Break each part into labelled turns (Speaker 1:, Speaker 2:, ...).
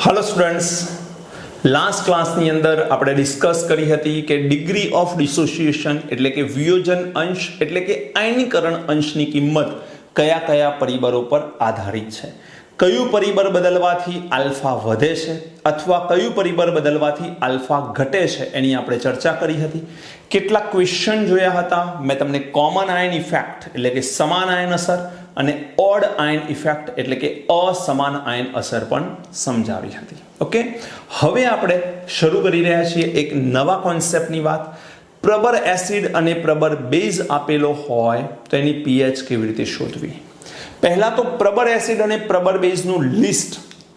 Speaker 1: Hello students, last क्लासની અંદર આપણે discuss કરી હતી કે ડિગ્રી ઓફ ડિસોસિએશન એટલે કે વિયોજન અંશ એટલે કે આયનીકરણ અંશની કિંમત કયા કયા પરિબળો પર આધારિત છે, કયું પરિબળ બદલવાથી આલ્ફા વધે છે અથવા કયું પરિબળ બદલવાથી આલ્ફા ઘટે છે એની આપણે ચર્ચા કરી હતી. કેટલાક ક્વેશ્ચન જોયા હતા. મેં તમને કોમન આયન ઇફેક્ટ એટલે કે સમાન આયન અસર અને ઓડ આયન ઇફેક્ટ એટલે કે અસમાન આયન અસર પણ સમજાવી હતી. ઓકે, હવે આપણે શરૂ કરી રહ્યા છીએ એક નવા કોન્સેપ્ટની વાત. પ્રબર એસિડ અને પ્રબર બેઝ આપેલો હોય તો એની પીએચ કેવી રીતે શોધવી. પહેલા તો પ્રબર એસિડ અને પ્રબર બેઝનું લિસ્ટ,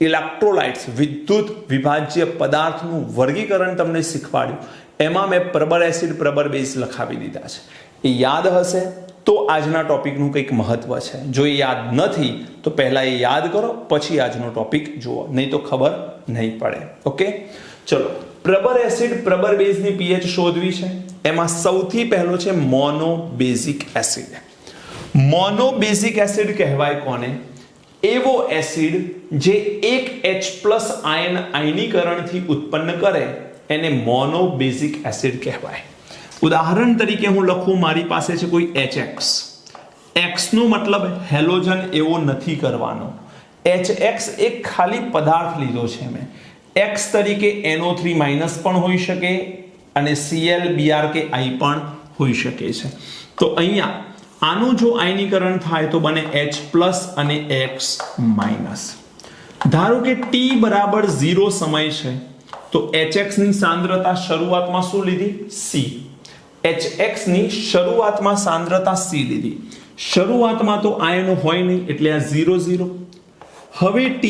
Speaker 1: ઇલેક્ટ્રોલાઇટ્સ વિદ્યુત વિભાજ્ય પદાર્થનું વર્ગીકરણ તમને શીખવાડ્યું. એમાં મેં પ્રબર એસિડ પ્રબર બેઝ લખાવી દીધા છે. એ યાદ હશે તો આજના ટોપિકનું કંઈક મહત્વ છે. જો એ યાદ નથી તો પહેલા એ યાદ કરો, પછી આજનો ટોપિક જુઓ, નહીં તો ખબર નહીં પડે. ઓકે, ચલો. પ્રબર એસિડ પ્રબર બેઝની પીએચ શોધવી છે. એમાં સૌથી પહેલો છે mono basic acid. Mono basic acid કહેવાય કોને? એવો એસિડ જે એક H+ આયન આયનીકરણથી ઉત્પન્ન કરે એને મોનો બેઝિક એસિડ કહેવાય. ઉદાહરણ તરીકે હું લખું, મારી પાસે છે કોઈ HX. X નો મતલબ હેલોજન એવો નથી કરવાનો. HX એક ખાલી પદાર્થ લીધો છે મેં. X તરીકે NO3- પણ હોઈ શકે અને Cl Br કે I પણ હોઈ શકે છે. તો અહીંયા આનું જો આયનીકરણ થાય તો બને H+ અને X-. ધારો કે T બરાબર 0 સમય છે તો HX ની સાંદ્રતા શરૂઆતમાં શું લીધી? C. HX ની શરૂઆતમાં સાંદ્રતા C લીધી. શરૂઆતમાં તો આયનો હોય નહીં એટલે આ 0 0. હવે T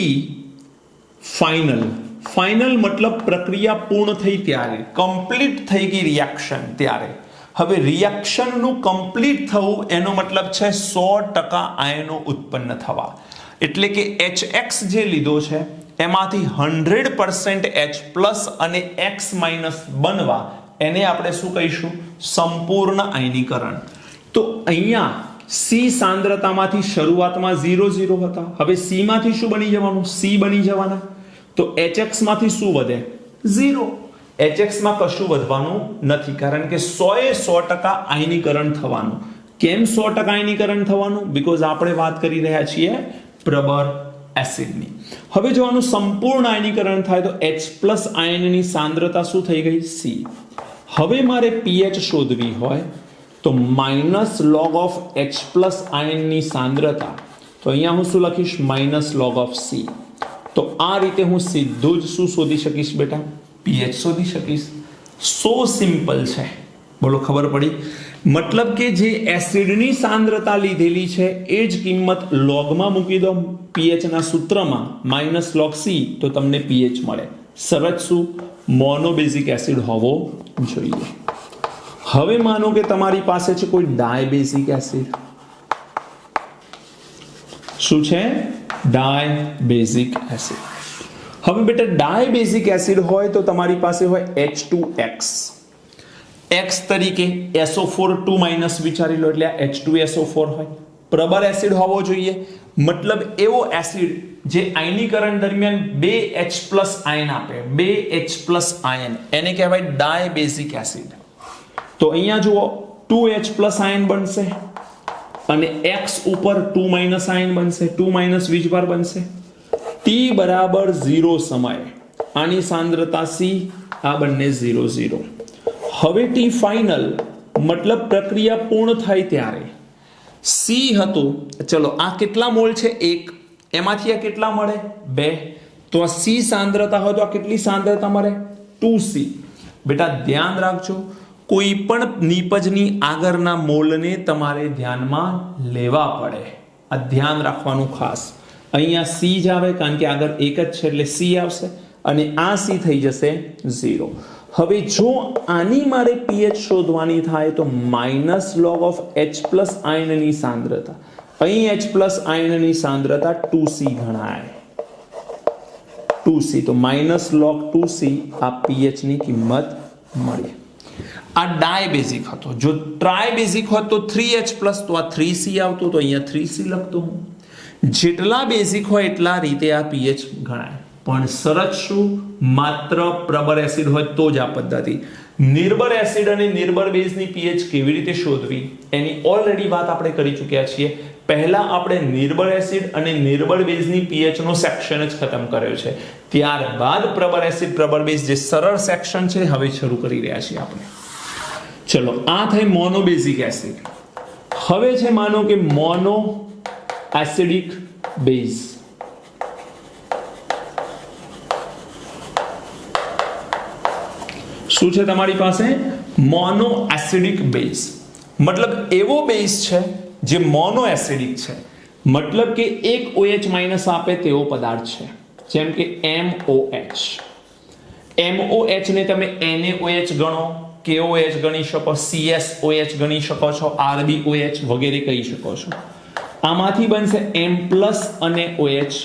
Speaker 1: ફાઇનલ મતલબ પ્રક્રિયા પૂર્ણ થઈ ત્યારે, કમ્પ્લીટ થઈ ગઈ રિએક્શન ત્યારે. હવે રિએક્શનનું કમ્પ્લીટ થવું એનો મતલબ છે 100% આયનો ઉત્પન્ન થવા. એટલે કે HX જે લીધો છે એમાંથી 100% H+ અને X- બનવા એને આપણે શું કહીશું? સંપૂર્ણ આયનીકરણ. તો અહીંયા C સાંદ્રતામાંથી શરૂઆતમાં 0 0 હતા. હવે C માંથી શું બની જવાનું? C બની જવાના. તો HX માંથી શું વધે? 0. HX માં કશું વધવાનું નથી કારણ કે 100% આયનીકરણ થવાનું. કેમ 100% આયનીકરણ થવાનું? બીકોઝ આપણે વાત કરી રહ્યા છીએ પ્રબર એસિડની. હવે જો આનું સંપૂર્ણ આયનીકરણ થાય તો H+ આયનની સાંદ્રતા શું થઈ ગઈ? C. હવે મારે pH શોધવી હોય તો -log of H+ આયનની સાંદ્રતા. તો અહીંયા હું શું લખીશ? -log of C. તો આ રીતે હું સીધું જ શું શોધી શકીશ બેટા? pH શોધી શકીશ. સો સિમ્પલ છે. બોલો, ખબર પડી? મતલબ કે જે એસિડની સાંદ્રતા લીધેલી છે એ જ કિંમત લોગમાં મૂકી દો pH ના સૂત્રમાં -log C તો તમને pH મળે. શરત શું? મોનોબેઝિક એસિડ હોવો જોઈએ. હવે માનો કે તમારી પાસે છે કોઈ ડાયબેઝિક એસિડ. શું છે? ડાયબેઝિક એસિડ. હવે બેટા ડાયબેઝિક એસિડ હોય તો તમારી પાસે હોય H2X. X તરીકે SO4 2- વિચારી લો એટલે આ H2SO4 હોય. પ્રબર એસિડ હોવો જોઈએ. મતલબ એવો એસિડ જે આયનીકરણ દરમિયાન 2 H+ આયન આપે. 2 H+ આયન એને કહેવાય ડાયબેઝિક એસિડ. તો અહીંયા જુઓ 2 H+ આયન બનશે અને X ઉપર 2- આયન બનશે. 2- વીજભાર બનશે. T બરાબર 0 સમયે આની સાંદ્રતા C, આ બંને 0 0. હવે T ફાઇનલ મતલબ પ્રક્રિયા પૂર્ણ થાય ત્યારે C હતું. ચલો, આ કેટલા મોલ છે? 1. એમાંથી આ કેટલા મળે? 2. તો આ C સાંદ્રતા હોય તો આ કેટલી સાંદ્રતા મળે? 2C. બેટા ધ્યાન રાખજો, કોઈ પણ નિપજની આગળના મોલને તમારે ધ્યાનમાં લેવા પડે. આ ધ્યાન રાખવાનું ખાસ. અહીંયા C જ આવે કારણ કે આગળ 1 જ છે એટલે C આવશે અને આ C થઈ જશે 0. હવે જો આની મારે pH શોધવાની થાય તો -log of H+ આયનની સાંદ્રતા. અહીં H+ આયનની સાંદ્રતા 2C ગણાય. 2C તો -log 2C આ pH ની કિંમત મળી. આ ડાયબેઝિક હતો. જો ટ્રાયબેઝિક હોત તો 3H+ તો આ 3C આવતું, તો અહીંયા 3C લખતો હું. જેટલા બેઝિક હોય એટલા રીતે આ pH ગણાય. પણ શરત શું? માત્ર પ્રબર એસિડ હોય તો જ આ પદ્ધતિ. નિર્બળ એસિડ અને નિર્બળ બેઝની pH કેવી રીતે શોધવી એની ઓલરેડી વાત આપણે કરી ચૂક્યા છીએ. પહેલા આપણે નિર્બળ એસિડ અને નિર્બળ બેઝની pH નો સેક્શન જ ખતમ કર્યો છે. ત્યારબાદ પ્રબર એસિડ પ્રબર બેઝ જે સરળ સેક્શન છે હવે શરૂ કરી રહ્યા છીએ આપણે. ચલો, આ થઈ મોનોબેઝિક એસિડ. હવે છે માનો કે મોનો એસિડિક બેઝ. શું છે તમારી પાસે? Mono acidic base. મતલબ એવો બેઝ છે જે મોનો એસિડિક છે, મતલબ કે એક OH માઇનસ આપે તેવો પદાર્થ છે, જેમ કે MOH. MOH ને તમે NaOH ગણો, KOH ગણી શકો, CSOH ગણી શકો છો, RbOH વગેરે કહી શકો છો. આમાંથી બનશે M+ અને OH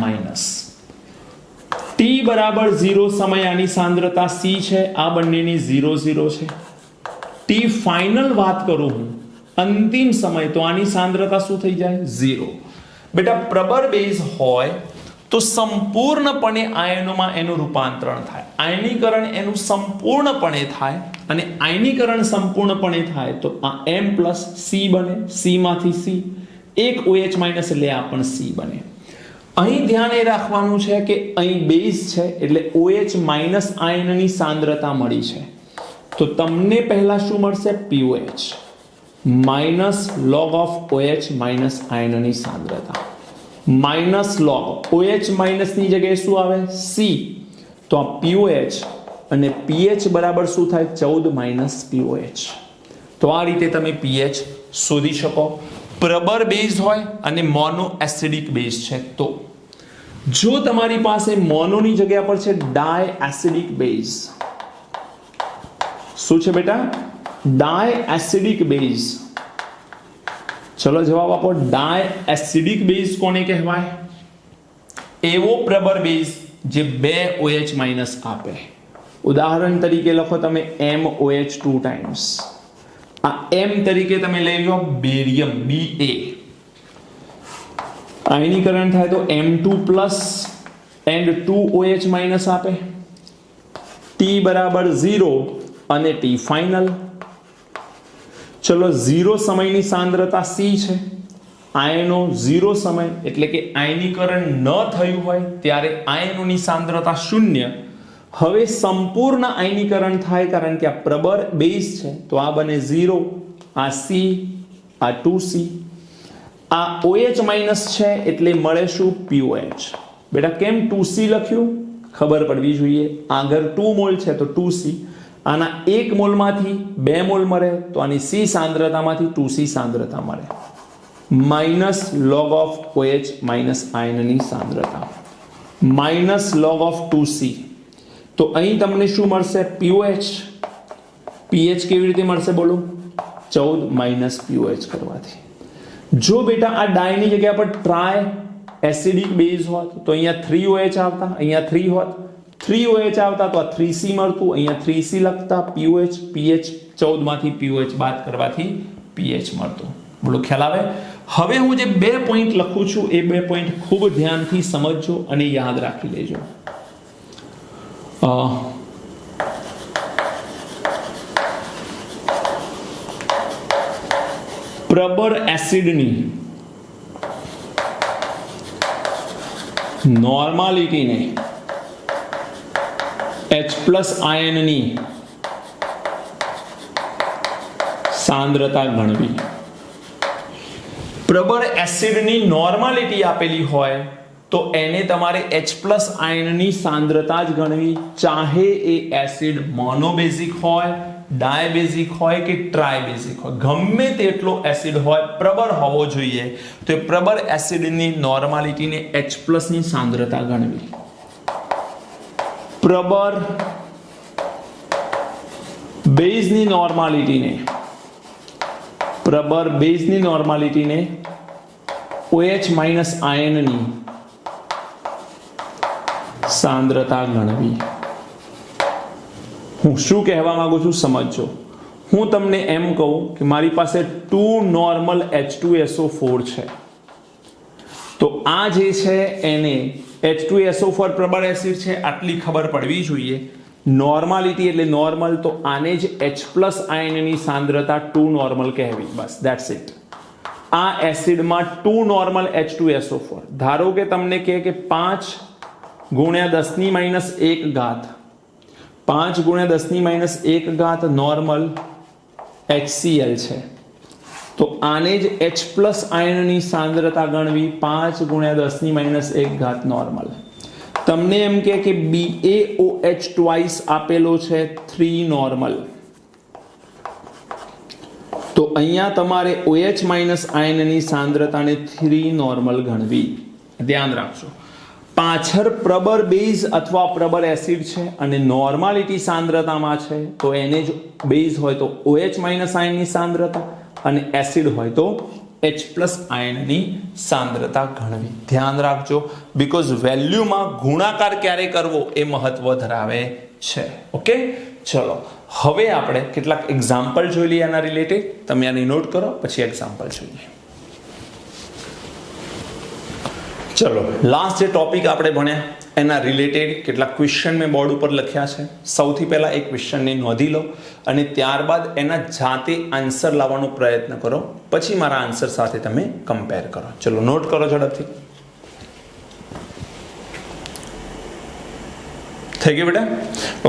Speaker 1: માઇનસ. T બરાબર 0 સમય આની સાંદ્રતા C છે, આ બંનેની 0 0 છે. T ફાઇનલ વાત કરું હું, અંતિમ સમય, તો આની સાંદ્રતા શું થઈ જાય? 0. બેટા પ્રબર બેઝ હોય તો સંપૂર્ણપણે આયનોમાં એનું રૂપાંતરણ થાય, આયનીકરણ એનું સંપૂર્ણપણે થાય, અને આયનીકરણ સંપૂર્ણપણે થાય તો આ M+ C બને, C માંથી C, એક OH માઇનસ એટલે આ પણ C બને. અહીં ધ્યાન એ રાખવાનું છે કે અહીં બેઝ છે એટલે OH માઇનસ આયનની સાંદ્રતા મળી છે, તો તમને પહેલા શું મળશે? POH minus log of OH minus આયનની સાંદ્રતા, માઇનસ log OH માઇનસની જગ્યાએ શું આવે? C, તો આ POH અને pH બરાબર શું થાય? 14 માઇનસ POH. તો આ રીતે તમે pH શોધી શકો. પ્રબર બેઝ હોય અને મોનો એસિડિક બેઝ છે તો. જો તમારી પાસે મોનોની જગ્યા પર છે ડાય એસિડિક બેઝ, શું છે બેટા? ડાય એસિડિક બેઝ. ચલો જવાબ આપો. ડાય એસિડિક બેઝ કોને કહેવાય? એવો પ્રબર બેઝ જે 2 OH માઇનસ આપે. ઉદાહરણ તરીકે લખો તમે MOH 2 ટાઈમ્સ. આ M તરીકે તમે લઈ લો બેરિયમ Ba. આયનીકરણ થાય તો M2+ એન્ડ 2 OH માઇનસ આપે. T બરાબર 0 અને T ફાઇનલ. ચલો, 0 સમયની સાંદ્રતા C છે, આયનો 0 સમય એટલે કે આયનીકરણ ન થયું હોય ત્યારે આયનોની સાંદ્રતા 0. હવે સંપૂર્ણ આયનીકરણ થાય કારણ કે આ પ્રબર બેઝ છે તો આ બને 0, આ C, આ 2C, આ OH માઇનસ છે એટલે મળે શું? POH. બેટા કેમ 2C લખ્યું? ખબર પડવી જોઈએ. આગળ 2 મોલ છે તો 2C, આના 1 મોલમાંથી 2 મોલ મળે તો આની C સાંદ્રતામાંથી 2C સાંદ્રતા મળે. Minus log of OH minus આયનની સાંદ્રતા, માઇનસ log of 2C. તો અહીં તમને શું મળશે? POH. pH કેવી રીતે મળશે બોલો? 14 માઇનસ POH કરવાથી. જો બેટા આ ડાયની જગ્યા પર ટ્રાય એસિડિક બેઝ હોત તો અહીંયા 3 OH આવતા, અહીંયા 3 હોત, 3 OH આવતા તો આ 3C મળતું, અહીંયા 3C લખતા, POH, pH 14 માંથી POH બાદ કરવાથી pH મળતું. બોલો ખ્યાલ આવે? હવે હું જે 2 પોઈન્ટ લખું છું એ 2 પોઈન્ટ ખૂબ ધ્યાનથી સમજજો અને યાદ રાખી લેજો. પ્રબર એસિડની નોર્માલિટીને H+ આયનની સાંદ્રતા ગણવી. પ્રબર એસિડની નોર્માલિટી આપેલી હોય તો એને તમારે H+ આયનની સાંદ્રતા જ ગણવી, ચાહે એ એસિડ મોનોબેઝિક હોય, ડાયબેઝિક હોય કે ટ્રાયબેઝિક હોય, ગમે તેટલો એસિડ હોય, પ્રબર હોવો જોઈએ. તો એ પ્રબર એસિડની નોર્માલિટીને H+ ની સાંદ્રતા ગણવી. પ્રબર બેઝની નોર્માલિટીને OH માઇનસ આયનની સાંદ્રતા ગણવી. હું શું કહેવા માંગુ છું સમજો. હું તમને એમ કહું કે મારી પાસે 2 નોર્મલ H2SO4 છે, તો આ જે છે એને H2SO4 પ્રબળ એસિડ છે, આટલી ખબર પડવી જોઈએ. નોર્માલિટી એટલે નોર્મલ, તો આને જ H+ આયનની સાંદ્રતા 2 નોર્મલ કહેવી. બસ ધેટ્સ ઇટ. આ એસિડમાં 2 નોર્મલ H2SO4. ધારો કે તમને કહે કે 5 × 10⁻1 ઘાત 5 × 10⁻1 નોર્મલ HCl છે, તો આને જ H+ આયનની સાંદ્રતા ગણવી 5 × 10⁻1 ઘાત નોર્મલ. તમને એમ કે BaOH ટ્વાઇસ આપેલો છે 3 નોર્મલ, તો અહીંયા તમારે OH- આયનની સાંદ્રતાને 3 નોર્મલ ગણવી. ધ્યાન રાખજો, પાછળ પ્રબળ બેઝ અથવા પ્રબળ એસિડ છે અને નોર્માલિટી સાંદ્રતામાં છે, તો એને જ બેઝ હોય તો OH- આયનની સાંદ્રતા અને એસિડ હોય તો H+ આયનની સાંદ્રતા ગણવી. ધ્યાન રાખજો, બીકોઝ વેલ્યુમાં ગુણાકાર ક્યારે કરવો એ મહત્વ ધરાવે છે. ઓકે, ચલો હવે આપણે કેટલાક એક્ઝામ્પલ જોઈ લઈએ એના રિલેટેડ. તમે આની નોટ કરો, પછી એક્ઝામ્પલ જોઈએ. ચલો, લાસ્ટ જે ટોપિક આપણે ભણ્યા એના રિલેટેડ કેટલાક ક્વેશ્ચન મેં બોર્ડ ઉપર લખ્યા છે. સૌથી પહેલા એક ક્વેશ્ચનને નોંધી લો અને ત્યારબાદ એના જાતે આન્સર લાવવાનો પ્રયત્ન કરો, પછી મારા આન્સર સાથે તમે કમ્પેર કરો. ચલો નોટ કરો ઝડપથી. થઈ ગયું બેટા?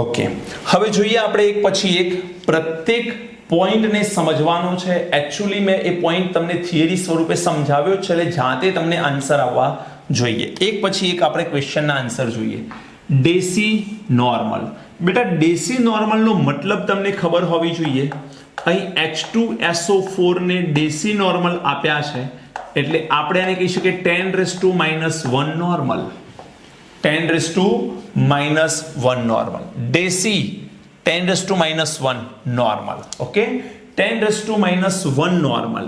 Speaker 1: ઓકે, હવે જોઈએ આપણે એક પછી એક પ્રત્યેક પોઈન્ટને સમજવાનો છે. એકચ્યુઅલી મેં એ પોઈન્ટ તમને થિયરી સ્વરૂપે સમજાવ્યો છે, એટલે જાતે તમને આન્સર આવવા જોઈએ. એક પછી એક આપણે ક્વેશ્ચનના આન્સર જોઈએ. ડેસી નોર્મલ. બેટા ડેસી નોર્મલનો મતલબ તમને ખબર હોવી જોઈએ. અહીં H2SO4 ને ડેસી નોર્મલ આપ્યા છે, એટલે આપણે એને કહીશું કે 10⁻⁻1 normal. 10⁻⁻1 normal. Deci 10⁻⁻1 normal. Okay, 10⁻⁻1 normal.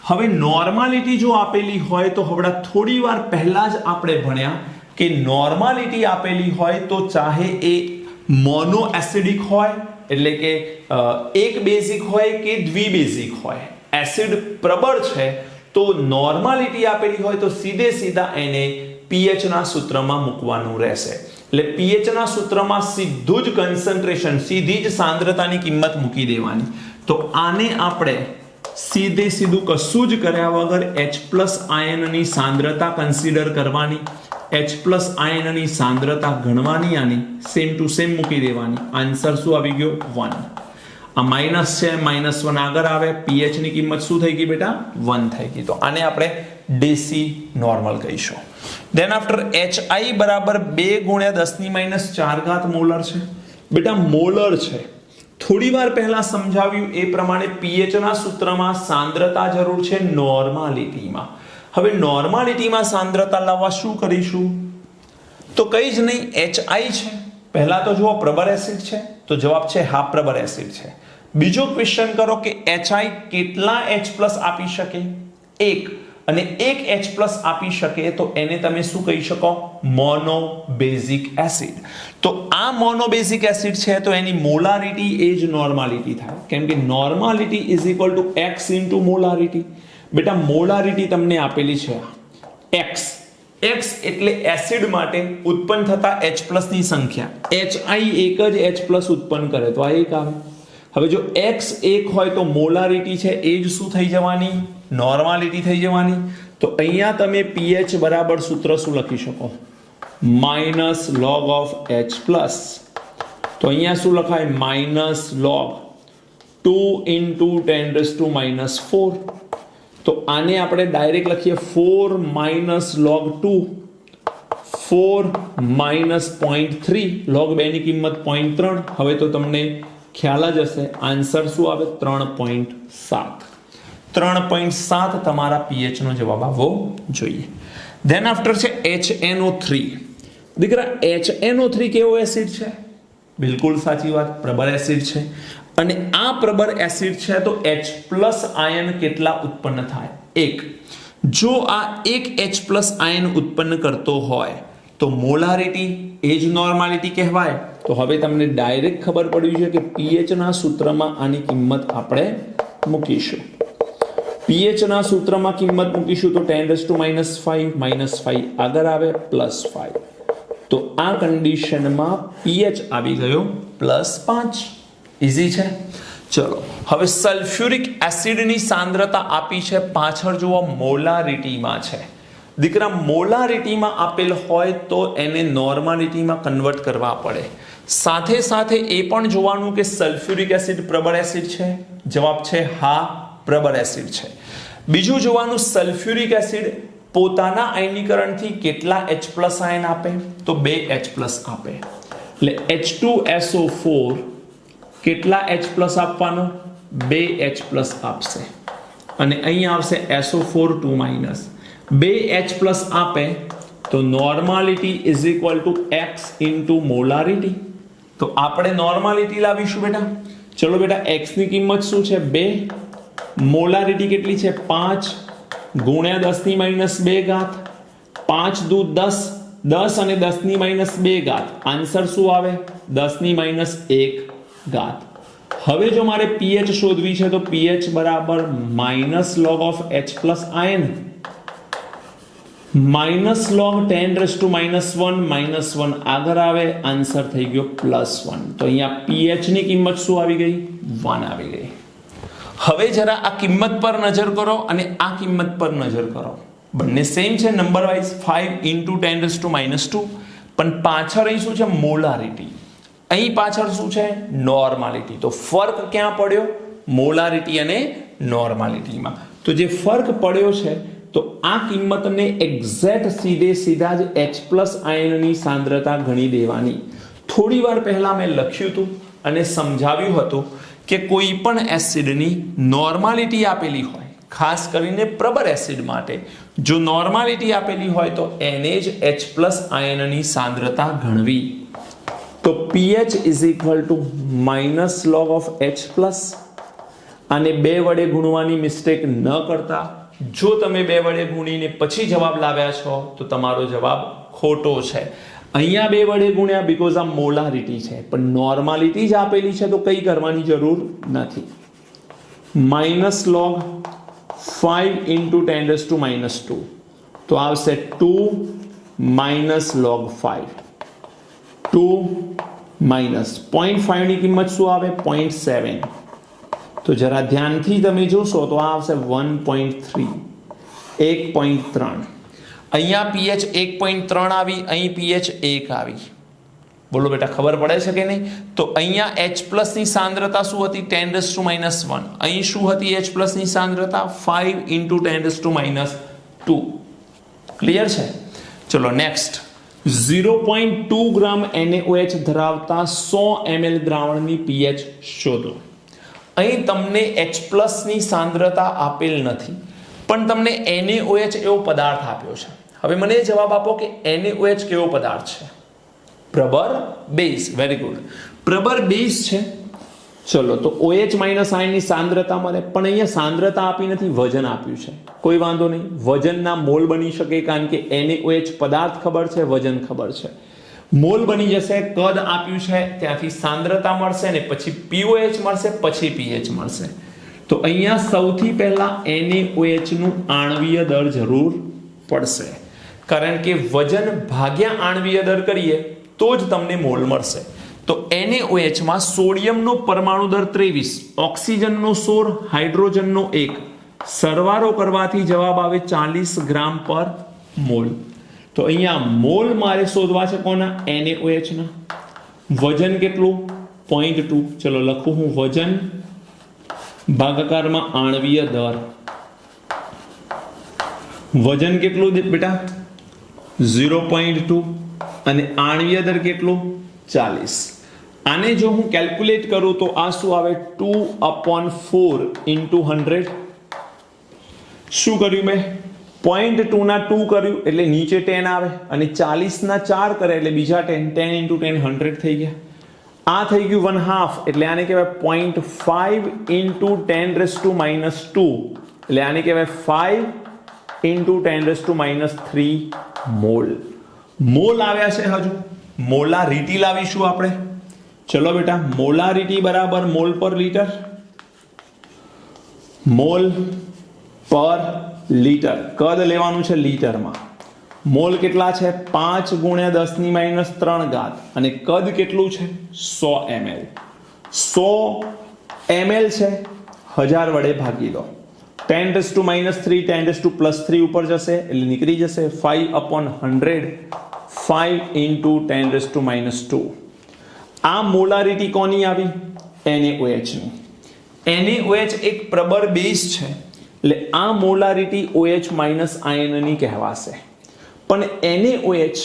Speaker 1: હવે નોર્માલિટી જો આપેલી હોય તો હમણાં થોડી વાર પહેલા જ આપણે ભણ્યા કે નોર્માલિટી આપેલી હોય તો ચાહે એ મોનો એસિડિક હોય, એટલે કે એક બેઝિક હોય કે દ્વિબેઝિક હોય, એસિડ પ્રબળ છે તો નોર્માલિટી આપેલી હોય તો સીધા એને pH ના સૂત્રમાં મૂકવાનું રહેશે. એટલે pH ના સૂત્રમાં સીધું જ કન્સન્ટ્રેશન, સીધી જ સાંદ્રતાની કિંમત મૂકી દેવાની. તો આને આપણે સીધું કશું જ કર્યા વગર H+ આયનની સાંદ્રતા કન્સિડર કરવાની, H+ આયનની સાંદ્રતા ગણવાની, આની સેમ ટુ સેમ મૂકી દેવાની. આન્સર શું આવી ગયો? 1. આ માઇનસ છે, -1 આગળ આવે, pH ની કિંમત શું થઈ ગઈ બેટા? 1 થઈ ગઈ. તો આને આપણે ડેસી નોર્મલ કહીશું. ધેન આફ્ટર HI બરાબર 2 × 10⁻⁴ મોલર છે. બેટા મોલર છે, થોડી વાર પહેલા સમજાવ્યું એ પ્રમાણે pH ના સૂત્રમાં સાંદ્રતા જરૂર છે નોર્માલિટીમાં. હવે નોર્માલિટીમાં સાંદ્રતા લાવવા શું કરીશું? તો કંઈ જ નહીં, HI છે. પહેલા તો જુઓ પ્રબળ એસિડ છે, તો જવાબ છે હા પ્રબળ એસિડ છે. બીજો ક્વેશ્ચન કરો કે HI કેટલા H+ આપી શકે? 1. અને 1 H+ આપી શકે તો એને તમે શું કહી શકો? Mono basic acid. તો આ મોનો બેઝિક એસિડ છે તો એની મોલારિટી એ જ નોર્માલિટી થાય, કેમ કે normality is equal to x into molarity. બેટા મોલારિટી તમને આપેલી છે x. x એટલે એસિડ માટે ઉત્પન્ન થતા H+ ની સંખ્યા. HI એક જ H+ ઉત્પન્ન કરે તો આ એક આવે. હવે જો x 1 હોય તો મોલારિટી છે એ જ શું થઈ જવાની? નોર્માલિટી થઈ જવાની. તો અહીંયા તમે pH બરાબર સૂત્ર શું લખી શકો? -log of H+. તો અહીંયા શું લખાય? -log 2 × 10⁻⁴. તો આને આપણે ડાયરેક્ટ લખીએ 4 log 2 4 -0.3 log 2 ની કિંમત 0.3. હવે તો તમને ખ્યાલ જ હશે આન્સર શું આવે? 3.7. 3.7 તમારા pH નો જવાબ આવવો જોઈએ. ધેન આફ્ટર છે HNO3. દીકરા HNO3 કેવો એસિડ છે? બિલકુલ સાચી વાત, પ્રબળ એસિડ છે. અને આ પ્રબળ એસિડ છે તો H+ આયન કેટલા ઉત્પન્ન થાય? 1. જો આ એક H+ આયન ઉત્પન્ન કરતો હોય તો મોલારિટી એ જ નોર્માલિટી કહેવાય. તો હવે તમને ડાયરેક્ટ ખબર પડી છે કે pH ના સૂત્રમાં આની કિંમત આપણે મૂકીશું. પીએચ ના સૂત્રમાં કિંમત મૂકીશું તો 10⁻⁵ -5 આગળ આવે +5, તો આ કન્ડિશનમાં પીએચ આવી ગયો +5. ઈઝી છે. ચલો હવે સલ્ફ્યુરિક એસિડની સાંદ્રતા આપી છે, પાછળ જુઓ મોલારિટીમાં છે. દીકરા મોલારિટીમાં આપેલ હોય તો એને નોર્માલિટીમાં કન્વર્ટ કરવા પડે. સાથે સાથે એ પણ જોવાનું કે સલ્ફ્યુરિક એસિડ પ્રબળ એસિડ છે. જવાબ છે હા, પ્રબળ એસિડ છે. બીજું જોવાનું સલ્ફ્યુરિક એસિડ પોતાના આયનીકરણથી કેટલા H+ આયન આપે, તો 2 H+ આપે. એટલે H2SO4 કેટલા H+ આપવાનો, 2 H+ આપશે. અને અહીં આવશે SO4 2-, 2 H+ આપે તો normality is equal to x into molarity. તો આપણે નોર્માલિટી લાવીશું બેટા. ચલો બેટા, x ની કિંમત શું છે 2, મોલારિટી કેટલી છે 5 ગુણ્યા 10⁻², 5 દુ 10, 10 અને 10⁻². આન્સર શું આવે 10⁻1. હવે જો મારે pH શોધવી છે તો pH બરાબર -log of H+ ion -log 10⁻⁻1 -1 આગળ આવે, આન્સર થઈ ગયો +1. તો અહીંયા pH ની કિંમત શું આવી ગઈ 1 આવી ગઈ. હવે જરા આ કિંમત પર નજર કરો અને આ કિંમત પર નજર કરો. બંને સેમ છે નંબર વાઇઝ 5 × 10⁻², પણ પાછળ અહીં શું છે મોલારિટી, અહીં પાછળ શું છે નોર્માલિટી. તો ફરક ક્યાં પડ્યો, મોલારિટી અને નોર્માલિટીમાં. તો જે ફરક પડ્યો છે તો આ કિંમતને એક્ઝેક્ટ સીધા જ H+ આયનની સાંદ્રતા ગણી દેવાની. થોડી વાર પહેલા મેં લખ્યું હતું અને સમજાવ્યું હતું કે કોઈ પણ એસિડની નોર્માલિટી આપેલી હોય, ખાસ કરીને પ્રબળ એસિડ માટે જો નોર્માલિટી આપેલી હોય તો એને જ H+ આયનની સાંદ્રતા ગણવી. તો pH is equal to -log of H+. આને 2 વડે ગુણવાની મિસ્ટેક ન કરતા. જો તમે 2 વડે ગુણીને પછી જવાબ લાવ્યા છો તો તમારો જવાબ ખોટો છે. અહીંયા 2 વડે ગુણ્યા બીકોઝ આ મોલારિટી છે, પણ નોર્માલિટી જ આપેલી છે તો કંઈ કરવાની જરૂર નથી. -log 5 × 10⁻², તો આવશે 2 - log 5. 2 0.5 ની કિંમત શું આવે 0.7. તો જરા ધ્યાનથી તમે જોશો તો આ આવશે 1.3, 1.3. અહીંયા pH 1.3 આવી, અહીં pH 1 આવી. બોલો બેટા, ખબર પડે છે કે નહીં? તો અહીંયા H+ ની સાંદ્રતા શું હતી 10⁻⁻1, અહીં શું હતી H+ ની સાંદ્રતા 5 × 10⁻². ક્લિયર છે? ચલો નેક્સ્ટ. 0.2 ગ્રામ NaOH ધરાવતા 100 ml દ્રાવણની pH શોધો. અહીં તમને H+ ની સાંદ્રતા આપેલ નથી, પણ તમને NaOH એવો પદાર્થ આપ્યો છે. હવે મને જવાબ આપો કે NaOH કેવો પદાર્થ છે? પ્રબળ બેઝ. વેરી ગુડ, પ્રબળ બેઝ છે. ચલો, તો OH- આયનની સાંદ્રતા મળે, પણ અહીંયા સાંદ્રતા આપી નથી, વજન આપ્યું છે. કોઈ વાંધો નહીં, વજનના મોલ બની શકે, કારણ કે NaOH પદાર્થ ખબર છે, વજન ખબર છે. મોલ બની જશે, કદ આપ્યું છે, ત્યાંથી સાંદ્રતા મળશે ને પછી pOH મળશે, પછી pH મળશે. તો અહીંયા સૌથી પહેલા NaOH નું આણ્વીય દર જરૂર પડશે, કારણ કે વજન ભાગ્યા આણ્વીય દર કરીએ તો જ તમને મોલ મળશે. તો NaOH માં સોડિયમનો પરમાણુ દર 23, ઓક્સિજનનો 16, હાઇડ્રોજનનો 1, સરવાળો કરવાથી જવાબ આવે 40 ગ્રામ પર મોલ. તો અહીંયા મોલ મારે શોધવા છે કોના? NaOH ના. વજન કેટલું? 0.2. ચલો લખું હું, વજન ભાગાકારમાં આણ્વીય દર. વજન કેટલું બેટા? 0.2 અને આણ્વીય દર કેટલું? 40. આને જો હું કેલ્ક્યુલેટ કરું તો આ શું આવે? 2/4 × 100. શું કર્યું મેં? 0.2 ના 2 કર્યું એટલે નીચે 10 આવે, અને 40 ના 4 કરે એટલે બીજા 10. 10 × 10 100 થઈ ગયા. આ થઈ ગયું 1/2, એટલે આને કહેવાય 0.5 × 10⁻², એટલે આને કહેવાય 5 × 10⁻³ મોલ. મોલ આવ્યા છે. હજુ મોલારિટી લાવીશું આપણે. ચલો બેટા, મોલારિટી બરાબર મોલ પર લીટર. મોલ પર લીટર. કદ લેવાનું છે લીટરમાં. મોલ કેટલા છે? 5 × 10⁻³ અને કદ કેટલું છે? 100 ml. 100 ml છે, 1000 વડે ભાગી દો. 10⁻³ 10⁻+3 ઉપર જશે એટલે નીકળી જશે 5/100. 5 × 10⁻². આ મોલારિટી કોની આવી? NaOH ની. NaOH એક પ્રબળ બેઝ છે એટલે આ મોલારિટી OH- આયનની કહેવાશે. પણ NaOH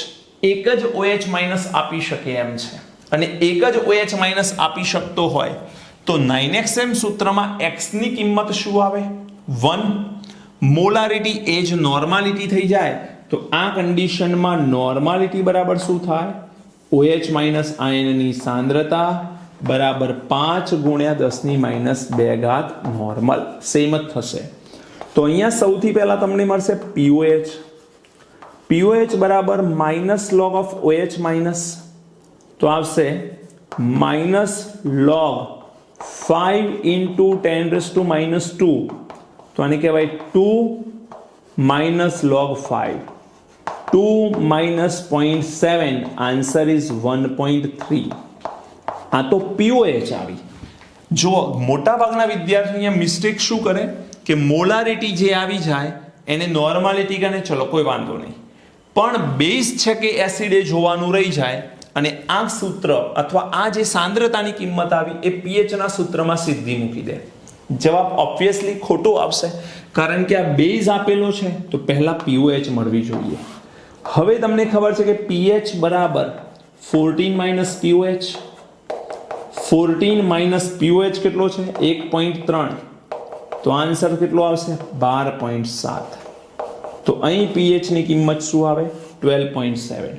Speaker 1: એક જ OH- આપી શકે એમ છે અને એક જ OH- આપી શકતો હોય તો 9xM સૂત્રમાં x ની કિંમત શું આવે? 1. મોલારિટી એ જ નોર્માલિટી થઈ જાય તો આ કન્ડિશનમાં નોર્માલિટી બરાબર શું થાય? OH- આયનની સાંદ્રતા બરાબર 5 × 10⁻² નોર્મલ. સેમ જ થશે. તો અહીંયા સૌથી પહેલા તમને મળશે POH. POH બરાબર -log of OH- તો આવશે -log 5 × 10⁻². તો આને કહેવાય 2 - log 5. 2 - 0.7. Answer is 1.3. આ તો POH આવી. જો મોટાભાગના વિદ્યાર્થીઓ અહીંયા મિસ્ટેક શું કરે કે મોલારિટી જે આવી જાય એને નોર્માલિટી ગણે, ચલો કોઈ વાંધો નહીં, પણ બેઝ છે કે એસિડ એ જોવાનું રહી જાય અને આ સૂત્ર અથવા આ જે સાંદ્રતાની કિંમત આવી એ pH ના સૂત્રમાં સીધી મૂકી દે. જવાબ ઓબ્વિયસલી ખોટો આવશે કારણ કે આ બેઝ આપેલો છે તો પહેલા POH મળવી જોઈએ. હવે તમને ખબર છે કે pH બરાબર 14 - POH. 14 - POH કેટલો છે? 1.3. તો આન્સર કેટલો આવશે? 12.7. તો અહીં pH ની કિંમત શું આવે? 12.7.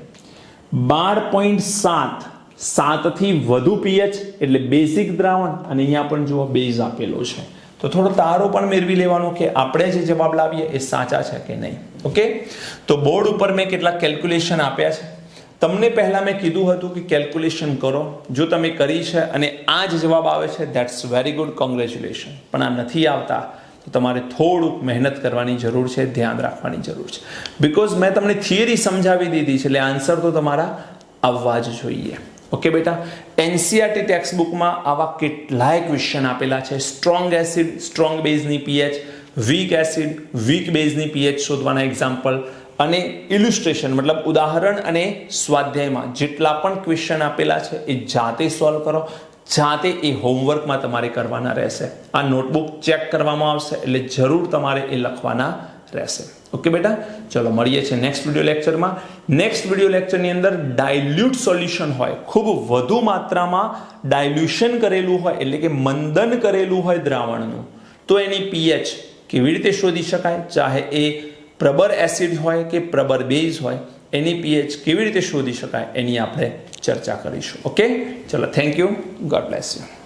Speaker 1: 12.7. 7 થી વધુ pH એટલે બેઝિક દ્રાવણ અને અહીંયા પણ જુઓ બેઝ આપેલો છે તો થોડો તારો પણ મેળવી લેવાનો કે આપણે જે જવાબ લાવીએ એ સાચા છે કે નહીં. ઓકે, તો બોર્ડ ઉપર મેં કેટલાક કેલ્ક્યુલેશન આપ્યા છે. તમને પહેલા મેં કીધું હતું કે કેલ્ક્યુલેશન કરો. જો તમે કરી છે અને આ જ જવાબ આવે છે ધેટ્સ વેરી ગુડ, કોંગ્રેચ્યુલેશન. પણ આ નથી આવતા તો તમારે થોડુંક મહેનત કરવાની જરૂર છે, ધ્યાન રાખવાની જરૂર છે. બીકોઝ મેં તમને થિયરી સમજાવી દીધી છે એટલે આન્સર તો તમારા આવવા જ જોઈએ. ઓકે બેટા, NCERT ટેક્સ્ટબુકમાં આવા કેટલાય ક્વેશ્ચન આપેલા છે. સ્ટ્રોંગ એસિડ, સ્ટ્રોંગ બેઝની pH, વીક એસિડ, વીક બેઝની pH શોધવાના એક્ઝામ્પલ અને ઇલ્યુસ્ટ્રેશન મતલબ ઉદાહરણ અને સ્વાધ્યાયમાં જેટલા પણ ક્વેશ્ચન આપેલા છે એ જાતે સોલ્વ કરો. જાતે એ હોમવર્કમાં તમારે કરવાના રહેશે. આ નોટબુક ચેક કરવામાં આવશે એટલે જરૂર તમારે એ લખવાના રહેશે. ઓકે બેટા, ચલો મળીએ છીએ નેક્સ્ટ વિડીયો લેક્ચરમાં. નેક્સ્ટ વિડીયો લેક્ચરની અંદર ડાયલ્યુટ સોલ્યુશન હોય, ખૂબ વધુ માત્રામાં ડાયલ્યુશન કરેલું હોય એટલે કે મંદન કરેલું હોય દ્રાવણનું, તો એની pH કેવી રીતે શોધી શકાય, ચાહે એ પ્રબર એસિડ હોય કે પ્રબર બેઝ હોય, એની pH કેવી રીતે શોધી શકાય એની આપણે ચર્ચા કરીશું. ઓકે, ચલો, thank you, God bless you.